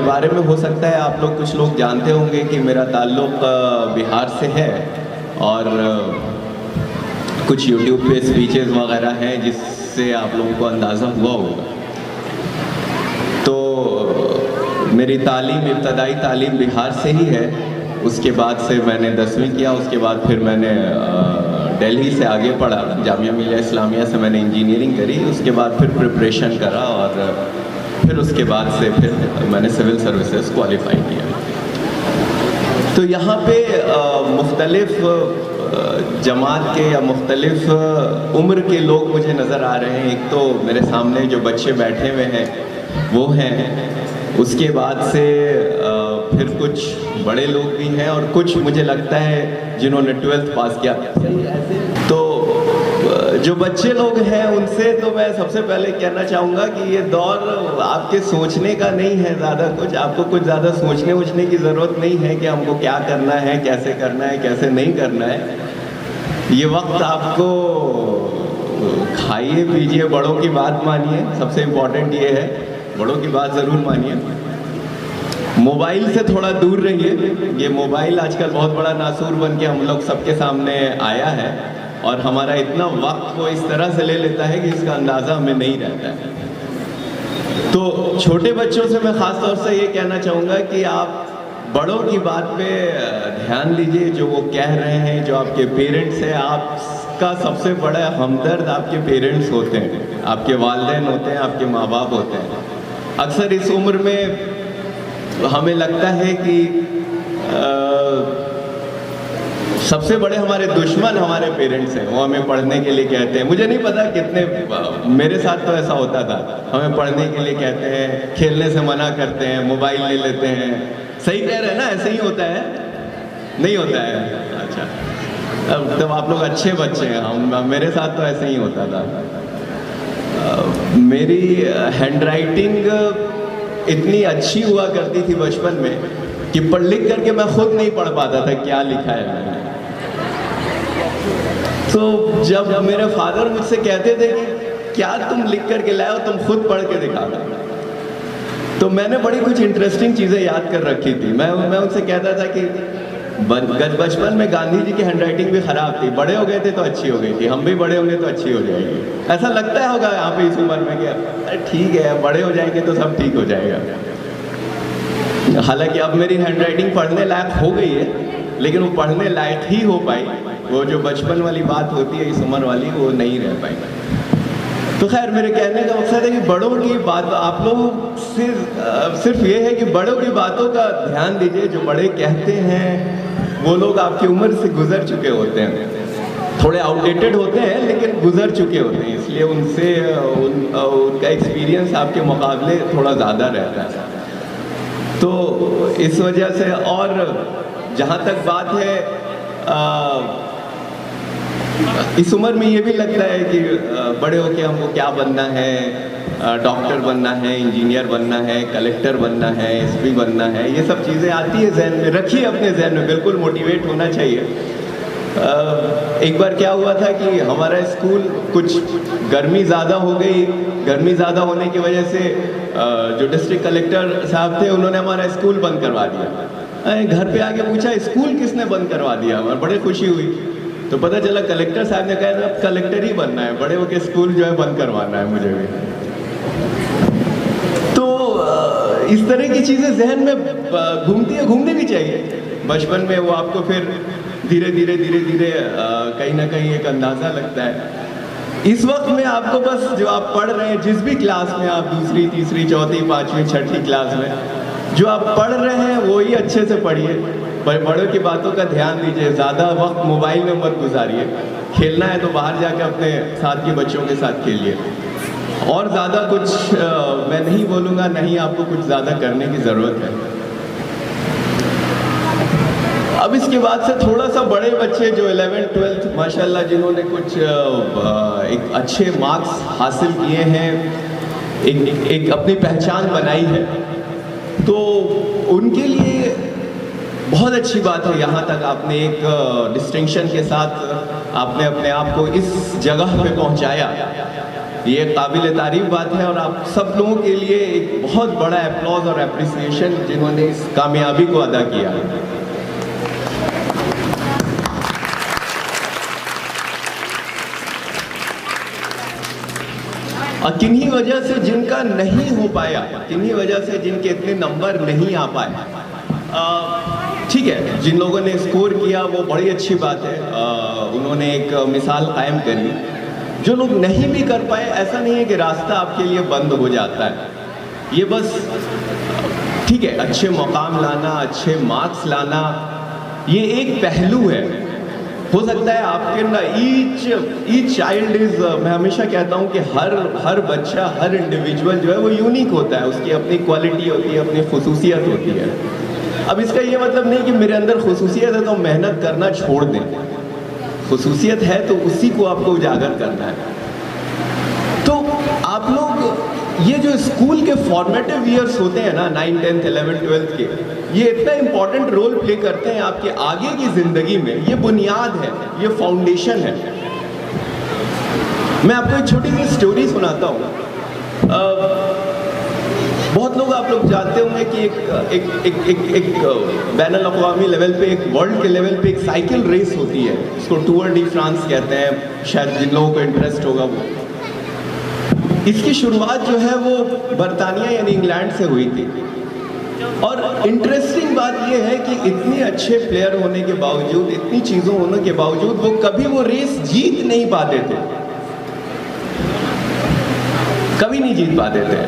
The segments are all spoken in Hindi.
बारे में हो सकता है आप लोग कुछ लोग जानते होंगे कि मेरा ताल्लुक़ बिहार से है और कुछ यूट्यूब पे स्पीचेस वगैरह हैं जिससे आप लोगों को अंदाज़ा हुआ होगा। तो मेरी तालीम, इब्तदाई तालीम बिहार से ही है। उसके बाद से मैंने 10वीं किया, उसके बाद फिर मैंने दिल्ली से आगे पढ़ा, जामिया मिलिया इस्लामिया से मैंने इंजीनियरिंग करी। उसके बाद फिर प्रिपरेशन करा और फिर उसके बाद से फिर मैंने सिविल सर्विसेज क्वालिफाई किया। तो यहाँ पे मुख्तलिफ जमात के या मुख्तलिफ उम्र के लोग मुझे नज़र आ रहे हैं। एक तो मेरे सामने जो बच्चे बैठे हुए हैं वो हैं, उसके बाद से फिर कुछ बड़े लोग भी हैं और कुछ मुझे लगता है जिन्होंने 12th पास किया। तो जो बच्चे लोग हैं उनसे तो मैं सबसे पहले कहना चाहूँगा कि ये दौर आपके सोचने का नहीं है ज़्यादा कुछ, आपको कुछ ज़्यादा सोचने की ज़रूरत नहीं है कि हमको क्या करना है, कैसे नहीं करना है। ये वक्त आपको खाइए पीजिए, बड़ों की बात मानिए, सबसे इम्पोर्टेंट ये है, बड़ों की बात ज़रूर मानिए। मोबाइल से थोड़ा दूर रहिए। ये मोबाइल आजकल बहुत बड़ा नासूर बन के हम लोग सबके सामने आया है और हमारा इतना वक्त वो इस तरह से ले लेता है कि इसका अंदाज़ा हमें नहीं रहता है। तो छोटे बच्चों से मैं ख़ास तौर से ये कहना चाहूँगा कि आप बड़ों की बात पे ध्यान दीजिए। जो वो कह रहे हैं, जो आपके पेरेंट्स हैं, आपका सबसे बड़ा हमदर्द आपके पेरेंट्स होते हैं, आपके वालिदैन होते हैं, आपके माँ बाप होते हैं। अक्सर इस उम्र में हमें लगता है कि सबसे बड़े हमारे दुश्मन हमारे पेरेंट्स हैं। वो हमें पढ़ने के लिए कहते हैं, मुझे नहीं पता कितने, मेरे साथ तो ऐसा होता था, हमें पढ़ने के लिए कहते हैं, खेलने से मना करते हैं, मोबाइल ले लेते हैं। सही कह रहे हैं ना? ऐसे ही होता है, नहीं होता है? अच्छा, तब आप लोग अच्छे बच्चे हैं। मेरे साथ तो ऐसे ही होता था। मेरी हैंडराइटिंग इतनी अच्छी हुआ करती थी बचपन में कि पढ़ लिख करके मैं खुद नहीं पढ़ पाता था क्या लिखा है मैंने। तो जब मेरे फादर मुझसे कहते थे कि क्या तुम लिख करके लाए हो, तुम खुद पढ़ के दिखाना, तो मैंने बड़ी कुछ इंटरेस्टिंग चीज़ें याद कर रखी थी। मैं उनसे कहता था कि बचपन में गांधी जी की हैंडराइटिंग भी ख़राब थी, बड़े हो गए थे तो अच्छी हो गई थी, हम भी बड़े होंगे तो अच्छी हो जाएगी। ऐसा लगता है होगा यहाँ पे इस उम्र में कि ठीक है, बड़े हो जाएंगे तो सब ठीक हो जाएगा। हालांकि अब मेरी हैंडराइटिंग पढ़ने लायक हो गई है, लेकिन वो पढ़ने लायक ही हो पाई। वो जो बचपन वाली बात होती है इस उम्र वाली, वो नहीं रह पाई। तो खैर, मेरे कहने का मकसद है कि बड़ों की बात, आप लोग सिर्फ ये है कि बड़ों की बातों का ध्यान दीजिए। जो बड़े कहते हैं वो लोग आपकी उम्र से गुजर चुके होते हैं, थोड़े आउटडेटेड होते हैं लेकिन गुजर चुके होते हैं, इसलिए उनसे उनका एक्सपीरियंस आपके मुकाबले थोड़ा ज़्यादा रहता है। तो इस वजह से, और जहाँ तक बात है इस उम्र में ये भी लगता है कि बड़े होके हमको क्या बनना है, डॉक्टर बनना है, इंजीनियर बनना है, कलेक्टर बनना है, एसपी बनना है, ये सब चीज़ें आती है जहन में। रखिए अपने जहन में, बिल्कुल मोटिवेट होना चाहिए। एक बार क्या हुआ था कि हमारा स्कूल, कुछ गर्मी ज़्यादा हो गई, गर्मी ज़्यादा होने की वजह से जो डिस्ट्रिक्ट कलेक्टर साहब थे उन्होंने हमारा स्कूल बंद करवा दिया। घर पे आके पूछा स्कूल किसने बंद करवा दिया, और बड़े खुशी हुई। तो पता चला कलेक्टर साहब ने कहा अब कलेक्टर ही बनना है, बड़े होके स्कूल जो है बंद करवाना है मुझे भी। तो इस तरह की चीज़ें जहन में घूमनी भी चाहिए। बचपन में वो आपको फिर धीरे धीरे कहीं ना कहीं एक अंदाज़ा लगता है। इस वक्त में आपको बस जो आप पढ़ रहे हैं, जिस भी क्लास में आप, दूसरी, तीसरी, चौथी, पाँचवीं, छठी क्लास में जो आप पढ़ रहे हैं वो ही अच्छे से पढ़िए। बड़ों की बातों का ध्यान दीजिए, ज़्यादा वक्त मोबाइल में मत गुजारिए। खेलना है तो बाहर जाकर अपने साथ के बच्चों के साथ खेलिए। और ज़्यादा कुछ मैं नहीं बोलूँगा, नहीं आपको कुछ ज़्यादा करने की ज़रूरत है। अब इसके बाद से थोड़ा सा बड़े बच्चे जो 11th 12th माशाल्लाह जिन्होंने कुछ एक अच्छे मार्क्स हासिल किए हैं, एक अपनी पहचान बनाई है, तो उनके लिए बहुत अच्छी बात है। यहाँ तक आपने एक डिस्टिंक्शन के साथ आपने अपने आप को इस जगह पे पहुँचाया, ये काबिल तारीफ बात है और आप सब लोगों के लिए एक बहुत बड़ा एप्लॉज और एप्रिसिएशन जिन्होंने इस कामयाबी को अदा किया। और किन्हीं वजह से जिनका नहीं हो पाया, किन्हीं वजह से जिनके इतने नंबर नहीं आ पाए, ठीक है, जिन लोगों ने स्कोर किया वो बड़ी अच्छी बात है, उन्होंने एक मिसाल कायम करी। जो लोग नहीं भी कर पाए, ऐसा नहीं है कि रास्ता आपके लिए बंद हो जाता है। ये बस ठीक है, अच्छे मुकाम लाना, अच्छे मार्क्स लाना, ये एक पहलू है। हो सकता है आपके ना ईच चाइल्ड इज, मैं हमेशा कहता हूँ कि हर बच्चा, हर इंडिविजुअल जो है वो यूनिक होता है, उसकी अपनी क्वालिटी होती है, अपनी खुसूसियत होती है। अब इसका ये मतलब नहीं कि मेरे अंदर खुसूसियत है तो मेहनत करना छोड़ दें। खुसूसियत है तो उसी को आपको उजागर करना है। तो आप लोग ये जो स्कूल के फॉर्मेटिव ईयर्स होते हैं ना, 9, 10, 11, 12 के, ये इतना इंपॉर्टेंट रोल प्ले करते हैं आपके आगे की जिंदगी में। ये बुनियाद है, ये फाउंडेशन है। मैं आपको एक छोटी सी स्टोरी सुनाता हूँ। बहुत लोग, आप लोग जानते होंगे कि एक बैनुल अक़वामी लेवल पे, एक वर्ल्ड के लेवल पे एक साइकिल रेस होती है, इसको टूर डी फ्रांस कहते हैं, शायद जिन लोगों को इंटरेस्ट होगा वो। इसकी शुरुआत जो है वो बरतानिया यानी इंग्लैंड से हुई थी। और इंटरेस्टिंग बात ये है कि इतने अच्छे प्लेयर होने के बावजूद, इतनी चीज़ों होने के बावजूद वो कभी वो रेस जीत नहीं पाते थे, कभी नहीं जीत पाते थे।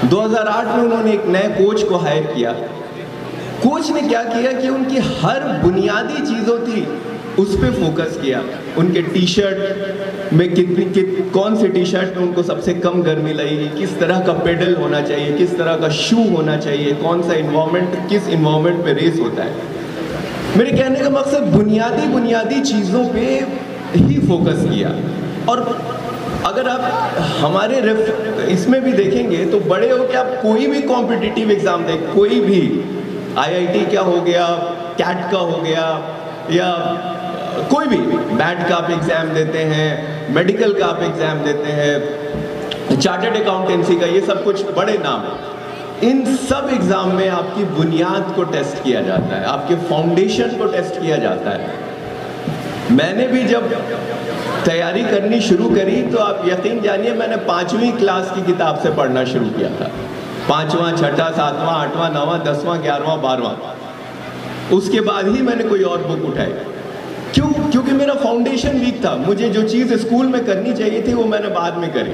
2008 में उन्होंने एक नए कोच को हायर किया। कोच ने क्या किया कि उनकी हर बुनियादी चीज़ों थी उस पर फोकस किया। उनके टी शर्ट में कौन सी टी शर्ट में उनको सबसे कम गर्मी लगेगी, किस तरह का पेडल होना चाहिए, किस तरह का शू होना चाहिए, कौन सा इन्वायरमेंट, किस इन्वायरमेंट पे रेस होता है। मेरे कहने का मकसद बुनियादी चीज़ों पे ही फोकस किया। और अगर आप हमारे इसमें भी देखेंगे तो बड़े हो के आप कोई भी कॉम्पिटिटिव एग्जाम देख, कोई भी IIT का हो गया, कैट का हो गया, या कोई भी बैट का आप एग्जाम देते हैं, मेडिकल का आप एग्जाम देते हैं, चार्टर्ड अकाउंटेंसी का, ये सब कुछ बड़े नाम हैं। इन सब एग्जाम में आपकी बुनियाद को टेस्ट किया जाता है, आपके फाउंडेशन को टेस्ट किया जाता है। मैंने भी जब तैयारी करनी शुरू करी तो आप यकीन जानिए मैंने 5वीं क्लास की किताब से पढ़ना शुरू किया था। 5वां, 6वां, 7वां, 8वां, 9वां, 10वां, 11वां, 12वां, उसके बाद ही मैंने कोई और बुक उठाई। क्यों? क्योंकि मेरा फाउंडेशन वीक था। मुझे जो चीज़ स्कूल में करनी चाहिए थी वो मैंने बाद में करी।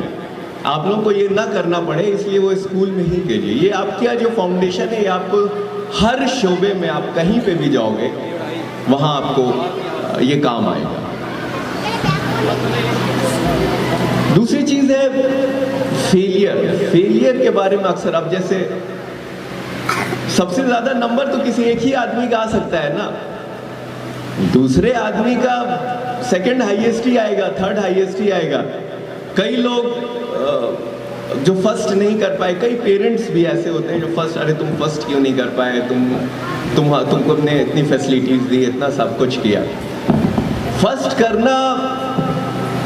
आप लोगों को ये ना करना पड़े इसलिए वो स्कूल में ही कीजिए। ये आपका जो फाउंडेशन है ये आपको हर शोबे में, आप कहीं पे भी जाओगे वहाँ आपको ये काम आएगा। दूसरी चीज़ है फेलियर के बारे में अक्सर, अब जैसे सबसे ज़्यादा नंबर तो किसी एक ही आदमी का आ सकता है ना, दूसरे आदमी का सेकंड हाईएस्ट ही आएगा, थर्ड हाईएस्ट ही आएगा। कई लोग जो फर्स्ट नहीं कर पाए, कई पेरेंट्स भी ऐसे होते हैं जो फर्स्ट, अरे तुम फर्स्ट क्यों नहीं कर पाए, तुमको हमने इतनी फैसिलिटीज दी, इतना सब कुछ किया। फर्स्ट करना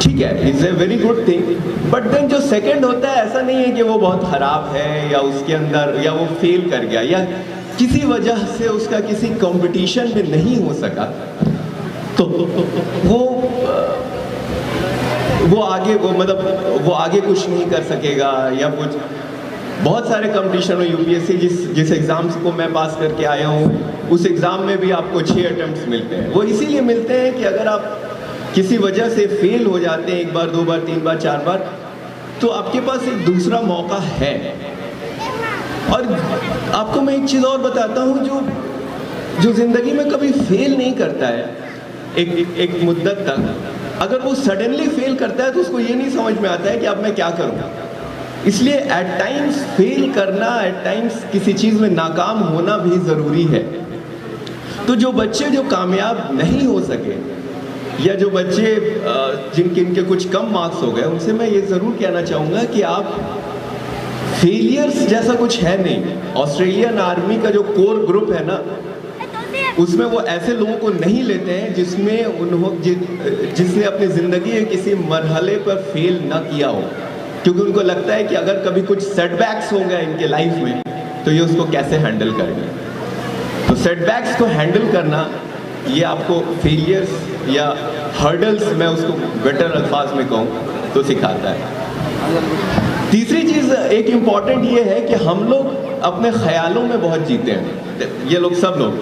ठीक है, it's a very good thing, but then जो सेकंड होता है ऐसा नहीं है कि वो बहुत खराब है या उसके अंदर, या वो फेल कर गया या किसी वजह से उसका किसी कंपटीशन में नहीं हो सका, तो वो आगे कुछ नहीं कर सकेगा या कुछ। बहुत सारे कंपटीशन हो, यूपीएससी जिस एग्ज़ाम्स को मैं पास करके आया हूँ उस एग्ज़ाम में भी आपको 6 अटेम्प्ट्स मिलते हैं। वो इसीलिए मिलते हैं कि अगर आप किसी वजह से फेल हो जाते हैं 1 बार, 2 बार, 3 बार, 4 बार, तो आपके पास एक दूसरा मौका है। और आपको मैं एक चीज़ और बताता हूँ, जो ज़िंदगी में कभी फेल नहीं करता है एक मुद्दत तक, अगर वो सडनली फेल करता है तो उसको ये नहीं समझ में आता है कि अब मैं क्या करूँ। इसलिए एट टाइम्स फेल करना, एट टाइम्स किसी चीज़ में नाकाम होना भी ज़रूरी है। तो जो बच्चे जो कामयाब नहीं हो सके, या जो बच्चे जिनके कुछ कम मार्क्स हो गए, उनसे मैं ये ज़रूर कहना चाहूँगा कि आप, फेलियर्स जैसा कुछ है नहीं। ऑस्ट्रेलियन आर्मी का जो कोर ग्रुप है ना, उसमें वो ऐसे लोगों को नहीं लेते हैं जिसने अपनी ज़िंदगी के किसी मरहले पर फेल ना किया हो। क्योंकि उनको लगता है कि अगर कभी कुछ सेटबैक्स हो गए इनके लाइफ में तो ये उसको कैसे हैंडल करेंगे। तो सेटबैक्स को हैंडल करना ये आपको फेलियर्स या हर्डल्स, मैं उसको बेटर अल्फाज में कहूँ तो सिखाता है। तीसरी चीज़ एक इम्पॉर्टेंट ये है कि हम लोग अपने ख्यालों में बहुत जीते हैं। ये लोग सब लोग,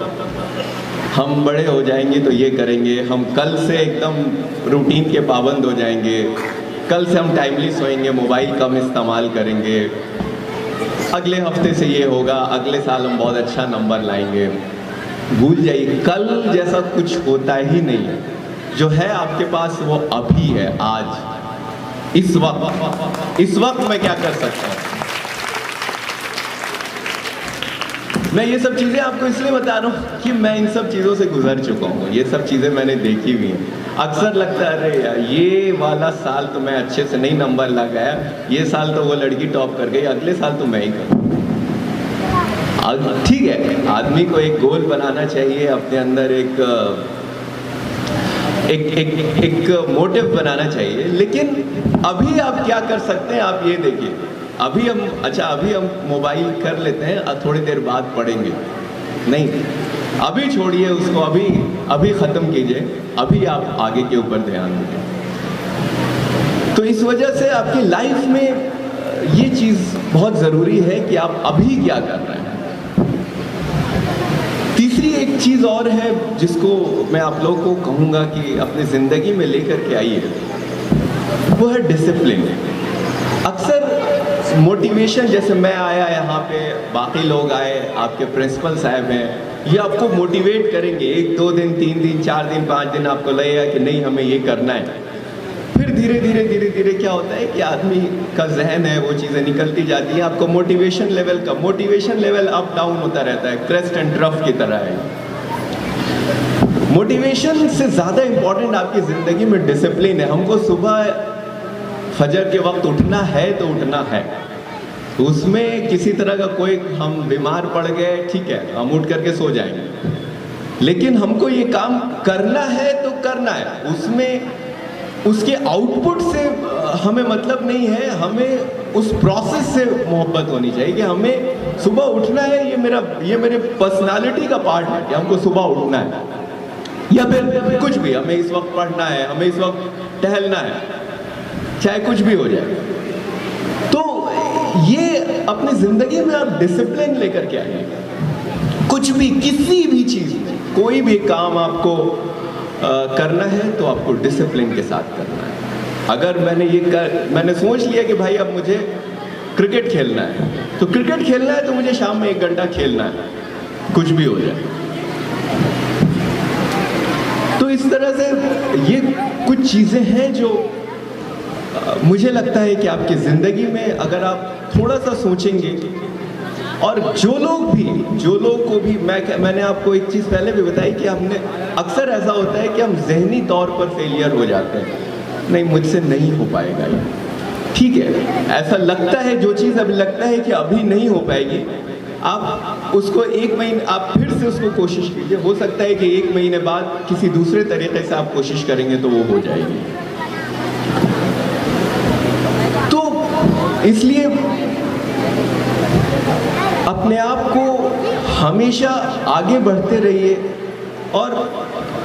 हम बड़े हो जाएंगे तो ये करेंगे, हम कल से एकदम रूटीन के पाबंद हो जाएंगे, कल से हम टाइमली सोएंगे, मोबाइल कम इस्तेमाल करेंगे, अगले हफ्ते से ये होगा, अगले साल हम बहुत अच्छा नंबर लाएंगे। भूल जाइए, कल जैसा कुछ होता ही नहीं है। जो है आपके पास वो अभी है, आज, इस वक्त मैं क्या कर सकता हूँ। मैं ये सब चीज़ें आपको इसलिए बता रहा हूँ कि मैं इन सब चीज़ों से गुजर चुका हूँ, ये सब चीज़ें मैंने देखी हुई हैं। अक्सर लगता है अरे यार ये वाला साल तो मैं अच्छे से नहीं नंबर लगाया, ये साल तो वो लड़की टॉप कर गई, अगले साल तो मैं ही करूँ। ठीक है, आदमी को एक गोल बनाना चाहिए, अपने अंदर एक मोटिव बनाना चाहिए, लेकिन अभी आप क्या कर सकते हैं आप ये देखिए। अभी हम मोबाइल कर लेते हैं, थोड़ी देर बाद पढ़ेंगे, नहीं, अभी छोड़िए उसको, अभी ख़त्म कीजिए, अभी आप आगे के ऊपर ध्यान दीजिए। तो इस वजह से आपकी लाइफ में ये चीज़ बहुत ज़रूरी है कि आप अभी क्या कर रहे हैं। तीसरी एक चीज़ और है जिसको मैं आप लोगों को कहूँगा कि अपनी ज़िंदगी में लेकर के आइए, वो है डिसिप्लिन। अक्सर मोटिवेशन, जैसे मैं आया यहाँ पे, बाकी लोग आए, आपके प्रिंसिपल साहब हैं, ये आपको मोटिवेट करेंगे। 1 2 दिन 3 दिन 4 दिन 5 दिन आपको लगेगा कि नहीं हमें ये करना है। फिर धीरे धीरे क्या होता है कि आदमी का जहन है, वो चीज़ें निकलती जाती हैं। आपको मोटिवेशन लेवल अप डाउन होता रहता है, क्रेस्ट एंड ट्रफ की तरह है। मोटिवेशन से ज़्यादा इम्पोर्टेंट आपकी ज़िंदगी में डिसिप्लिन है। हमको सुबह फजर के वक्त उठना है तो उठना है, उसमें किसी तरह का कोई, हम बीमार पड़ गए ठीक है, हम उठ करके सो जाएंगे, लेकिन हमको ये काम करना है तो करना है। उसमें उसके आउटपुट से हमें मतलब नहीं है, हमें उस प्रोसेस से मोहब्बत होनी चाहिए कि हमें सुबह उठना है, ये मेरे पर्सनालिटी का पार्ट है कि हमको सुबह उठना है, या फिर कुछ भी, हमें इस वक्त पढ़ना है, हमें इस वक्त टहलना है, चाहे कुछ भी हो जाए। तो ये अपनी ज़िंदगी में आप डिसिप्लिन लेकर के आइए। कुछ भी, किसी भी चीज़ में, कोई भी काम आपको करना है तो आपको डिसिप्लिन के साथ करना है। अगर मैंने सोच लिया कि भाई अब मुझे क्रिकेट खेलना है, तो क्रिकेट खेलना है तो मुझे शाम में 1 घंटा खेलना है, कुछ भी हो जाए। तो इस तरह से ये कुछ चीज़ें हैं जो मुझे लगता है कि आपकी ज़िंदगी में अगर आप थोड़ा सा सोचेंगे, और जो लोग को भी मैंने आपको एक चीज़ पहले भी बताई कि हमने अक्सर ऐसा होता है कि हम जहनी तौर पर फेलियर हो जाते हैं, नहीं मुझसे नहीं हो पाएगा ये, ठीक है, ऐसा लगता है, जो चीज़ अभी लगता है कि अभी नहीं हो पाएगी, आप उसको 1 महीने आप फिर से उसको कोशिश कीजिए। हो सकता है कि 1 महीने बाद किसी दूसरे तरीके से आप कोशिश करेंगे तो वो हो जाएगी। तो इसलिए अपने आप को हमेशा आगे बढ़ते रहिए, और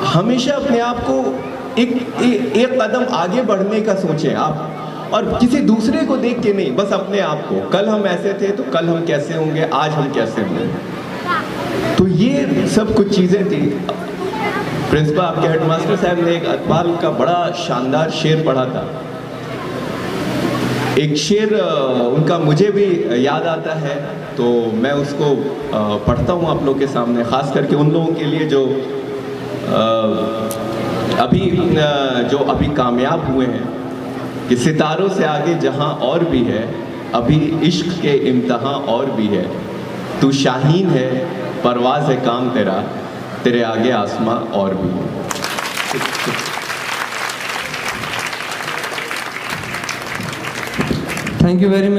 हमेशा अपने आप को एक कदम आगे बढ़ने का सोचें आप, और किसी दूसरे को देख के नहीं, बस अपने आप को, कल हम ऐसे थे तो कल हम कैसे होंगे, आज हम कैसे होंगे। तो ये सब कुछ चीज़ें थी। प्रिंसिपल आपके हेडमास्टर साहब ने एक इकबाल का बड़ा शानदार शेर पढ़ा था। एक शेर उनका मुझे भी याद आता है, तो मैं उसको पढ़ता हूँ आप लोगों के सामने, ख़ास करके उन लोगों के लिए जो अभी कामयाब हुए हैं, कि सितारों से आगे जहाँ और भी है, अभी इश्क के इम्तहां और भी है, तू शाहीन है, परवाज़ है काम तेरा, तेरे आगे आसमां और भी है। Thank you very much.